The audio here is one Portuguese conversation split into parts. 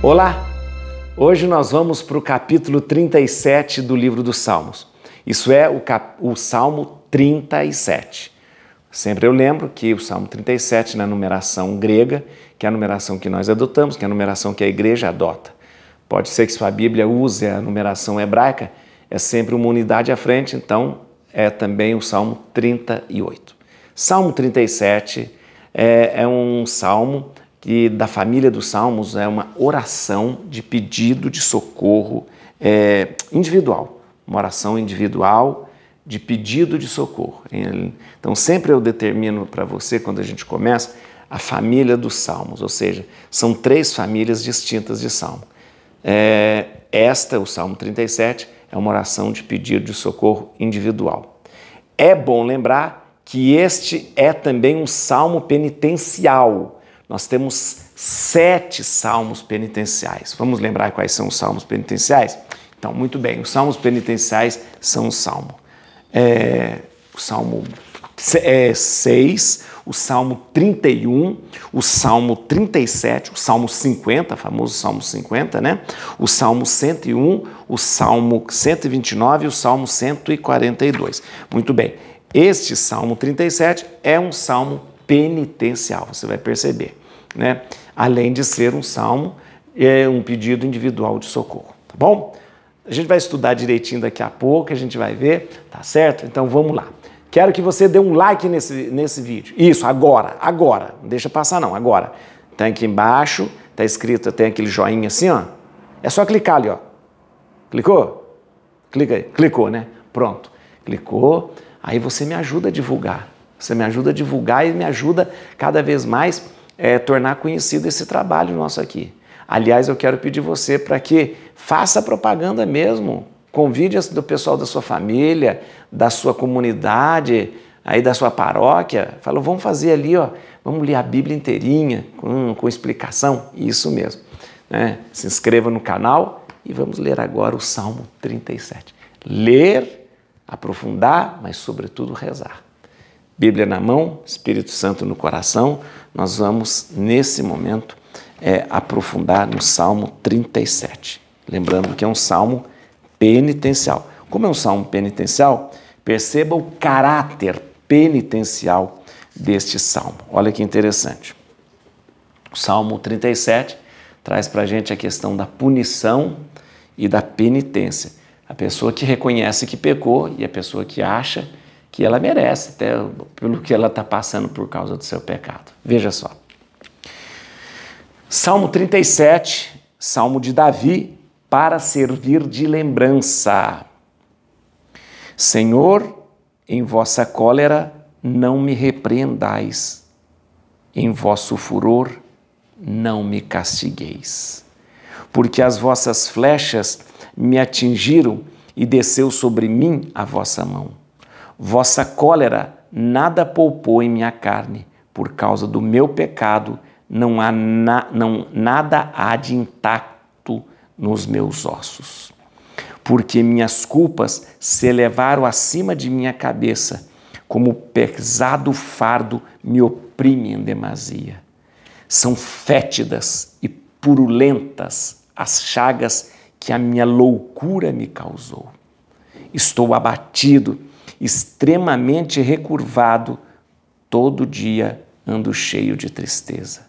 Olá! Hoje nós vamos para o capítulo 37 do livro dos Salmos. Isso é o Salmo 37. Sempre eu lembro que o Salmo 37 na numeração grega, que é a numeração que nós adotamos, que é a numeração que a igreja adota. Pode ser que sua Bíblia use a numeração hebraica, é sempre uma unidade à frente, então é também o Salmo 38. Salmo 37 é um salmo que da família dos salmos é uma oração de pedido de socorro individual, uma oração individual de pedido de socorro. Então sempre eu determino para você, quando a gente começa, a família dos salmos, ou seja, são 3 famílias distintas de salmo. O Salmo 37, é uma oração de pedido de socorro individual. É bom lembrar que este é também um salmo penitencial. Nós temos 7 salmos penitenciais. Vamos lembrar quais são os salmos penitenciais? Então, muito bem, os salmos penitenciais são o Salmo 6, o Salmo 31, o Salmo 37, o Salmo 50, o famoso Salmo 50, né? O Salmo 101, o Salmo 129 e o Salmo 142. Muito bem, este Salmo 37 é um salmo penitencial, você vai perceber, né? Além de ser um salmo, é um pedido individual de socorro, tá bom? A gente vai estudar direitinho daqui a pouco, a gente vai ver, tá certo? Então vamos lá. Quero que você dê um like nesse vídeo. Isso, agora, não deixa passar não, agora. Tá aqui embaixo, tá escrito, tem aquele joinha assim, ó. É só clicar ali, ó. Clicou? Clica aí, clicou, né? Pronto, clicou, aí você me ajuda a divulgar. Você me ajuda a divulgar e me ajuda cada vez mais a tornar conhecido esse trabalho nosso aqui. Aliás, eu quero pedir você para que faça propaganda mesmo. Convide o pessoal da sua família, da sua comunidade, aí da sua paróquia. Fala, vamos fazer ali, ó, vamos ler a Bíblia inteirinha, com explicação. Isso mesmo, né? Se inscreva no canal e vamos ler agora o Salmo 37. Ler, aprofundar, mas sobretudo rezar. Bíblia na mão, Espírito Santo no coração, nós vamos, nesse momento, aprofundar no Salmo 37. Lembrando que é um salmo penitencial. Como é um salmo penitencial, perceba o caráter penitencial deste salmo. Olha que interessante. O Salmo 37 traz para a gente a questão da punição e da penitência. A pessoa que reconhece que pecou e a pessoa que acha que ela merece, até pelo que ela está passando por causa do seu pecado. Veja só. Salmo 37, Salmo de Davi, para servir de lembrança. Senhor, em vossa cólera não me repreendais, em vosso furor não me castigueis. Porque as vossas flechas me atingiram e desceu sobre mim a vossa mão. Vossa cólera nada poupou em minha carne, por causa do meu pecado nada há de intacto nos meus ossos. Porque minhas culpas se elevaram acima de minha cabeça, como pesado fardo me oprime em demasia. São fétidas e purulentas as chagas que a minha loucura me causou. Estou abatido, extremamente recurvado, todo dia ando cheio de tristeza.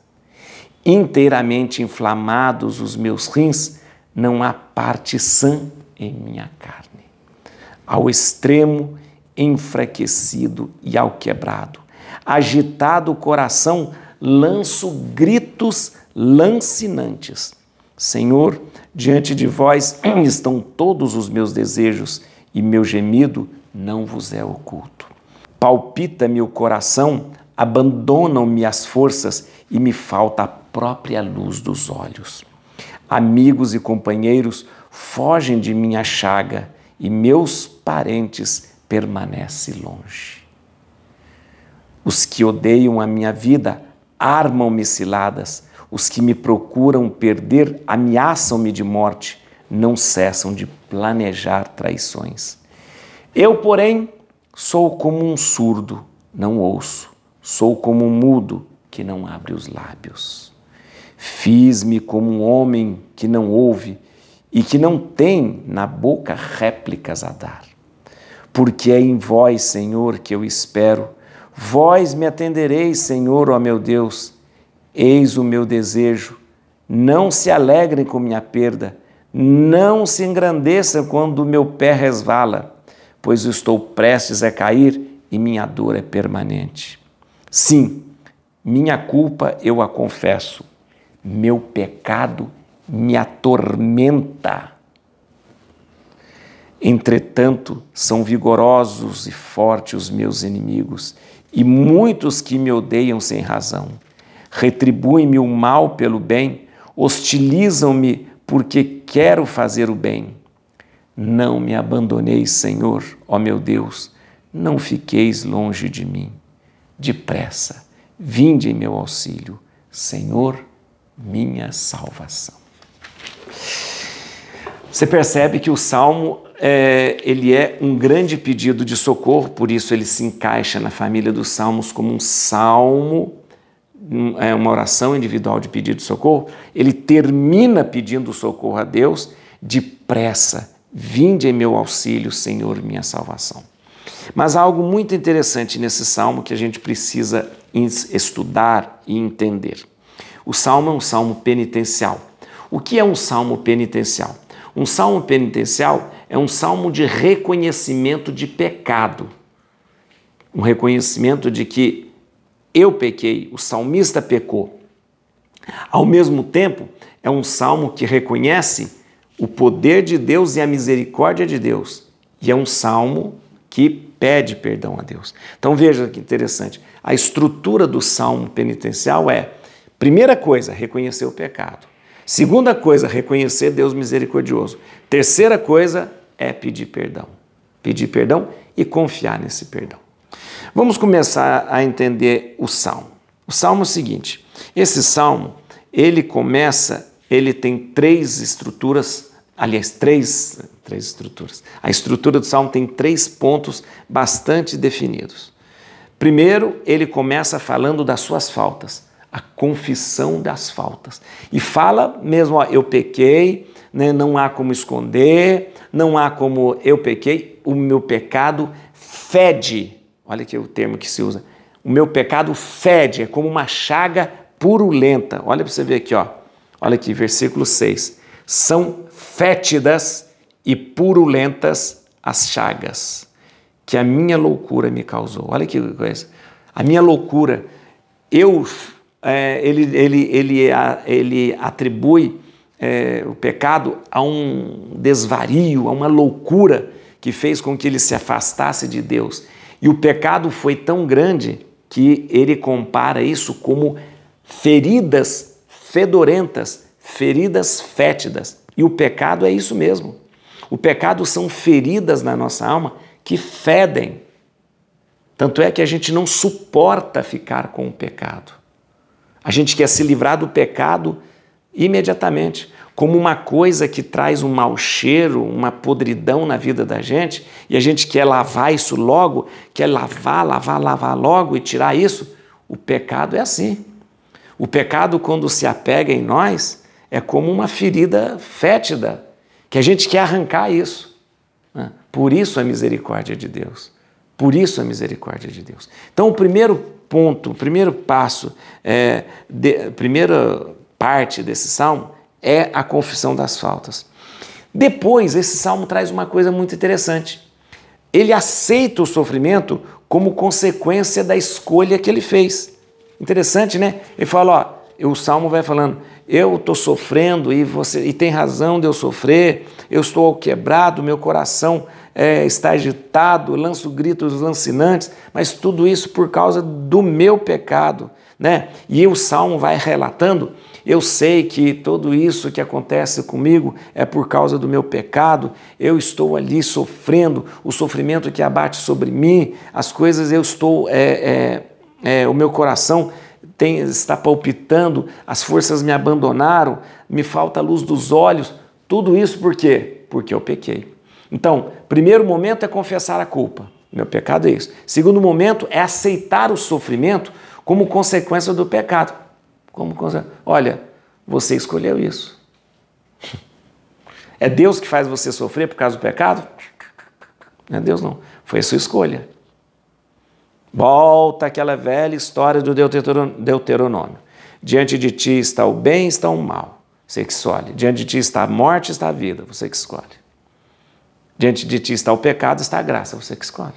Inteiramente inflamados os meus rins, não há parte sã em minha carne. Ao extremo, enfraquecido e alquebrado, agitado o coração, lanço gritos lancinantes. Senhor, diante de vós estão todos os meus desejos e meu gemido não vos é oculto. Palpita-me o coração, abandonam-me as forças e me falta a própria luz dos olhos. Amigos e companheiros fogem de minha chaga e meus parentes permanecem longe. Os que odeiam a minha vida armam-me ciladas, os que me procuram perder ameaçam-me de morte, não cessam de planejar traições. Eu, porém, sou como um surdo, não ouço, sou como um mudo que não abre os lábios. Fiz-me como um homem que não ouve e que não tem na boca réplicas a dar. Porque é em vós, Senhor, que eu espero. Vós me atendereis, Senhor, ó meu Deus. Eis o meu desejo. Não se alegrem com minha perda. Não se engrandeçam quando o meu pé resvala, pois eu estou prestes a cair e minha dor é permanente. Sim, minha culpa eu a confesso. Meu pecado me atormenta. Entretanto, são vigorosos e fortes os meus inimigos, e muitos que me odeiam sem razão. Retribuem-me o mal pelo bem, hostilizam-me porque quero fazer o bem. Não me abandoneis, Senhor, ó meu Deus, não fiqueis longe de mim. Depressa, vinde em meu auxílio, Senhor, minha salvação. Você percebe que o Salmo ele é um grande pedido de socorro, por isso ele se encaixa na família dos Salmos como um salmo, uma oração individual de pedido de socorro. Ele termina pedindo socorro a Deus, depressa, vinde em meu auxílio, Senhor, minha salvação. Mas há algo muito interessante nesse salmo que a gente precisa estudar e entender. O salmo é um salmo penitencial. O que é um salmo penitencial? Um salmo penitencial é um salmo de reconhecimento de pecado. Um reconhecimento de que eu pequei, o salmista pecou. Ao mesmo tempo, é um salmo que reconhece o poder de Deus e a misericórdia de Deus. E é um salmo que pede perdão a Deus. Então veja que interessante. A estrutura do salmo penitencial é: primeira coisa, reconhecer o pecado. Segunda coisa, reconhecer Deus misericordioso. Terceira coisa é pedir perdão. Pedir perdão e confiar nesse perdão. Vamos começar a entender o salmo. O salmo é o seguinte: esse salmo, ele tem três estruturas, aliás, três estruturas. A estrutura do salmo tem 3 pontos bastante definidos. Primeiro, ele começa falando das suas faltas. A confissão das faltas. E fala mesmo, ó, eu pequei, né, não há como esconder, não há como eu pequei, o meu pecado fede. Olha aqui o termo que se usa. O meu pecado fede, é como uma chaga purulenta. Olha para você ver aqui, ó. Olha aqui, versículo 6. São fétidas e purulentas as chagas que a minha loucura me causou. Olha que coisa. A minha loucura, ele atribui o pecado a um desvario, a uma loucura que fez com que ele se afastasse de Deus. E o pecado foi tão grande que ele compara isso como feridas fedorentas, feridas fétidas. E o pecado é isso mesmo. O pecado são feridas na nossa alma que fedem. Tanto é que a gente não suporta ficar com o pecado. A gente quer se livrar do pecado imediatamente, como uma coisa que traz um mau cheiro, uma podridão na vida da gente, e a gente quer lavar isso logo, quer lavar logo e tirar isso. O pecado é assim. O pecado, quando se apega em nós, é como uma ferida fétida, que a gente quer arrancar isso. Por isso a misericórdia de Deus. Por isso a misericórdia de Deus. Então, o primeiro ponto, o primeiro passo, a primeira parte desse salmo é a confissão das faltas. Depois, esse salmo traz uma coisa muito interessante. Ele aceita o sofrimento como consequência da escolha que ele fez. Interessante, né? Ele fala, ó, o salmo vai falando, eu estou sofrendo e tem razão de eu sofrer, eu estou quebrado, meu coração está agitado, lanço gritos lancinantes, mas tudo isso por causa do meu pecado, né? E o salmo vai relatando, eu sei que tudo isso que acontece comigo é por causa do meu pecado, eu estou ali sofrendo, o sofrimento que abate sobre mim, as coisas eu estou, o meu coração está palpitando, as forças me abandonaram, me falta a luz dos olhos, tudo isso por quê? Porque eu pequei. Então, primeiro momento é confessar a culpa, meu pecado é isso. Segundo momento é aceitar o sofrimento como consequência do pecado. Olha, Você escolheu isso. É Deus que faz você sofrer por causa do pecado? Não é Deus não, foi a sua escolha. Volta àquela velha história do Deuteronômio. Diante de ti está o bem, está o mal. Você que escolhe. Diante de ti está a morte, está a vida. Você que escolhe. Diante de ti está o pecado, está a graça. Você que escolhe.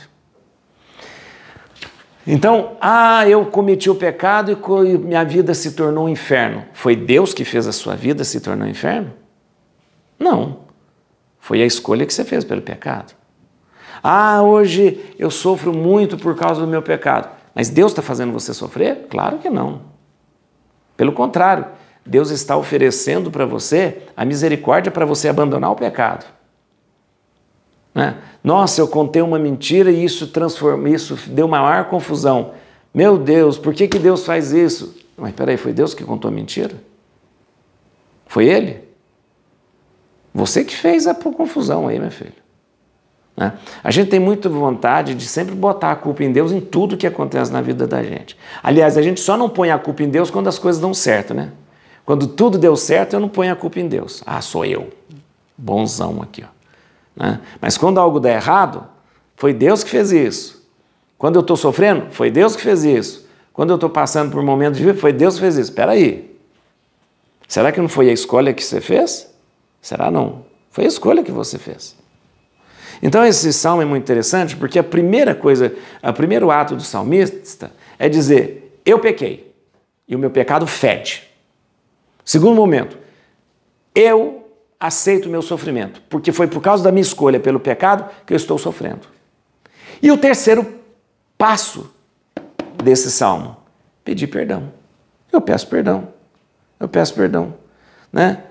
Então, eu cometi o pecado e minha vida se tornou um inferno. Foi Deus que fez a sua vida se tornar um inferno? Não. Foi a escolha que você fez pelo pecado. Hoje eu sofro muito por causa do meu pecado. Mas Deus está fazendo você sofrer? Claro que não. Pelo contrário, Deus está oferecendo para você a misericórdia para você abandonar o pecado. Né? Nossa, eu contei uma mentira e isso deu maior confusão. Meu Deus, por que Deus faz isso? Mas peraí, foi Deus que contou a mentira? Foi Ele? Você que fez a confusão aí, meu filho. Né? A gente tem muita vontade de sempre botar a culpa em Deus em tudo que acontece na vida da gente. Aliás, a gente só não põe a culpa em Deus quando as coisas dão certo, né? Quando tudo deu certo, eu não ponho a culpa em Deus. Sou eu. Bonzão aqui, ó. Né? Mas quando algo dá errado, foi Deus que fez isso. Quando eu estou sofrendo, foi Deus que fez isso. Quando eu estou passando por momentos de vida, foi Deus que fez isso. Espera aí. Será que não foi a escolha que você fez? Será não? Foi a escolha que você fez. Então esse salmo é muito interessante porque o primeiro ato do salmista é dizer, eu pequei e o meu pecado fede. Segundo momento, eu aceito o meu sofrimento, porque foi por causa da minha escolha pelo pecado que eu estou sofrendo. E o terceiro passo desse salmo, pedir perdão. Eu peço perdão. Né?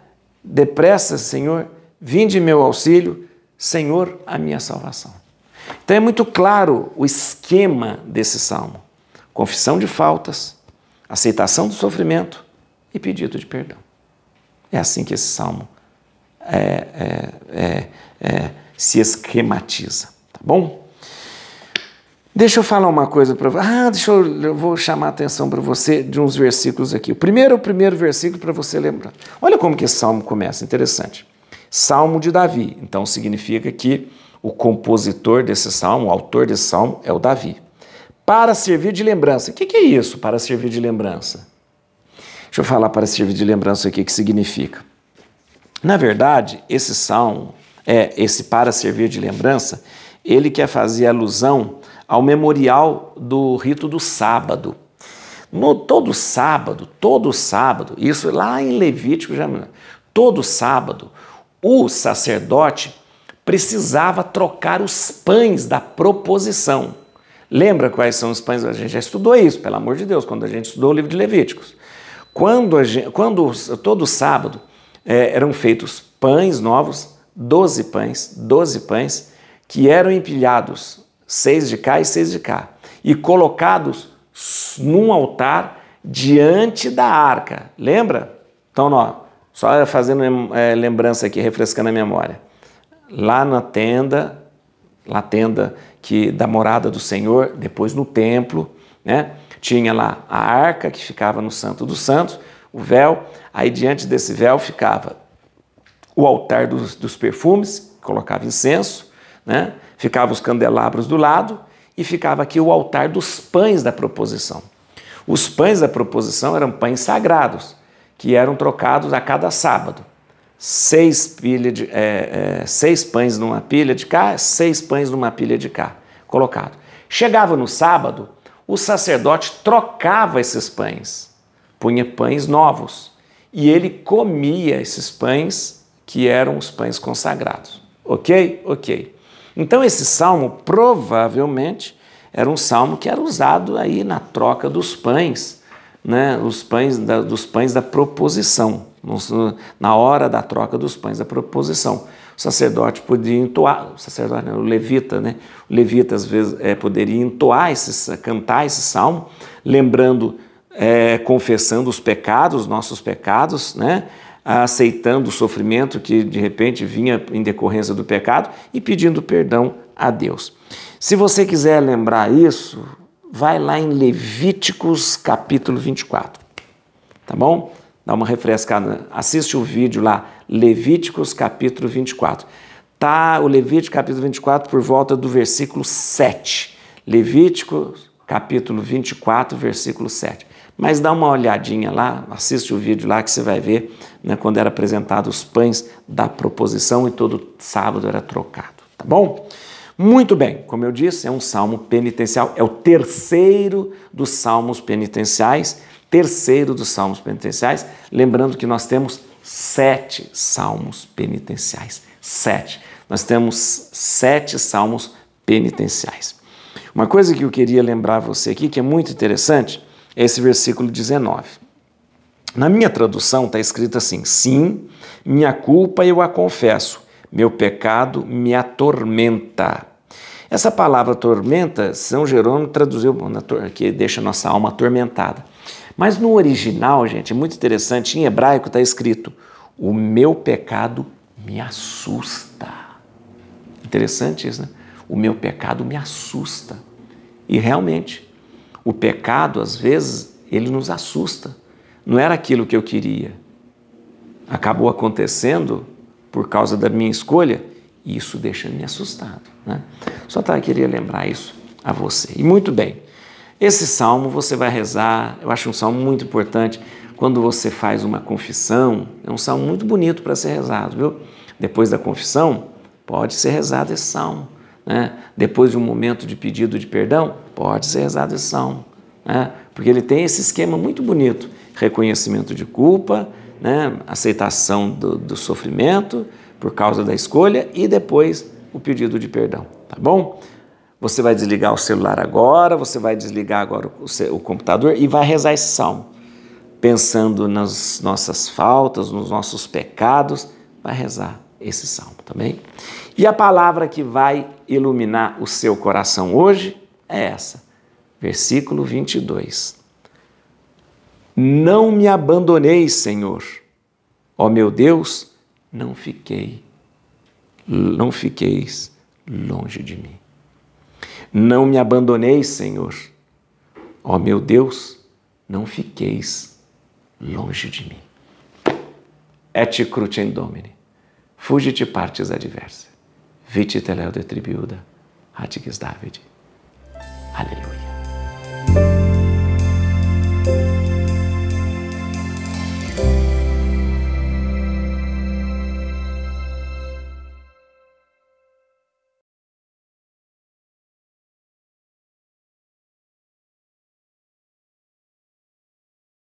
Depressa, Senhor, vinde meu auxílio, Senhor, a minha salvação. Então é muito claro o esquema desse salmo. Confissão de faltas, aceitação do sofrimento e pedido de perdão. É assim que esse salmo se esquematiza, tá bom? Deixa eu falar uma coisa para você. Eu vou chamar a atenção para você de uns versículos aqui. O primeiro versículo para você lembrar. Olha como que esse salmo começa, interessante. Salmo de Davi. Então significa que o compositor desse salmo, o autor desse salmo é o Davi. Para servir de lembrança. O que é isso, para servir de lembrança? Deixa eu falar para servir de lembrança o que significa. Na verdade, esse salmo, esse para servir de lembrança, ele quer fazer alusão ao memorial do rito do sábado. Todo sábado, isso lá em Levítico, todo sábado, o sacerdote precisava trocar os pães da proposição. Lembra quais são os pães? A gente já estudou isso, pelo amor de Deus, quando a gente estudou o livro de Levíticos. Todo sábado eram feitos pães novos, 12 pães, que eram empilhados 6 de cá e 6 de cá, e colocados num altar diante da arca. Lembra? Então, só fazendo lembrança aqui, refrescando a memória. Lá na tenda da morada do Senhor, depois no templo, né? Tinha lá a arca que ficava no Santo dos Santos, o véu, aí diante desse véu ficava o altar dos perfumes, colocava incenso, né? Ficavam os candelabros do lado e ficava aqui o altar dos pães da proposição. Os pães da proposição eram pães sagrados, que eram trocados a cada sábado. 6 pães numa pilha de cá, 6 pães numa pilha de cá, colocado. Chegava no sábado, o sacerdote trocava esses pães, punha pães novos, e ele comia esses pães que eram os pães consagrados. Ok? Ok. Então esse salmo provavelmente era um salmo que era usado aí na troca dos pães, né? Dos pães da proposição, na hora da troca dos pães da proposição. O sacerdote podia entoar, o levita, né? O levita às vezes poderia entoar, cantar esse salmo, lembrando, confessando os pecados, nossos pecados, né? Aceitando o sofrimento que de repente vinha em decorrência do pecado e pedindo perdão a Deus. Se você quiser lembrar isso, vai lá em Levíticos capítulo 24, tá bom? dá uma refrescada, assiste o vídeo lá, Levíticos capítulo 24. Tá o Levítico capítulo 24 por volta do versículo 7. Levíticos capítulo 24, versículo 7. Mas dá uma olhadinha lá, assiste o vídeo lá que você vai ver, né, quando era apresentado os pães da proposição e todo sábado era trocado, tá bom? Muito bem, como eu disse, é um salmo penitencial, é o terceiro dos salmos penitenciais, lembrando que nós temos 7 salmos penitenciais, 7. Nós temos 7 salmos penitenciais. Uma coisa que eu queria lembrar você aqui, que é muito interessante, é esse versículo 19. Na minha tradução está escrito assim: sim, minha culpa eu a confesso, meu pecado me atormenta. Essa palavra tormenta, São Jerônimo traduziu, que deixa nossa alma atormentada. Mas no original, gente, é muito interessante, em hebraico está escrito: o meu pecado me assusta. Interessante isso, né? O meu pecado me assusta. E realmente, o pecado, às vezes, ele nos assusta. Não era aquilo que eu queria. Acabou acontecendo por causa da minha escolha e isso deixa-me assustado, né? Só queria lembrar isso a você. E muito bem, esse salmo você vai rezar, eu acho um salmo muito importante. Quando você faz uma confissão, é um salmo muito bonito para ser rezado, viu? Depois da confissão, pode ser rezado esse salmo, né? Depois de um momento de pedido de perdão, pode ser rezado esse salmo, né? Porque ele tem esse esquema muito bonito: reconhecimento de culpa, né? Aceitação do sofrimento por causa da escolha e depois o pedido de perdão, tá bom? Você vai desligar o celular agora, você vai desligar agora o computador e vai rezar esse salmo, pensando nas nossas faltas, nos nossos pecados, vai rezar esse salmo, tá bem? E a palavra que vai iluminar o seu coração hoje é essa, versículo 22. Não me abandoneis, Senhor, ó meu Deus, não fiqueis longe de mim. Não me abandoneis, Senhor, ó meu Deus, não fiqueis longe de mim. Et crucem Domini, fugit partes adversa, vite teleo de tribiuda, atigis David. Aleluia.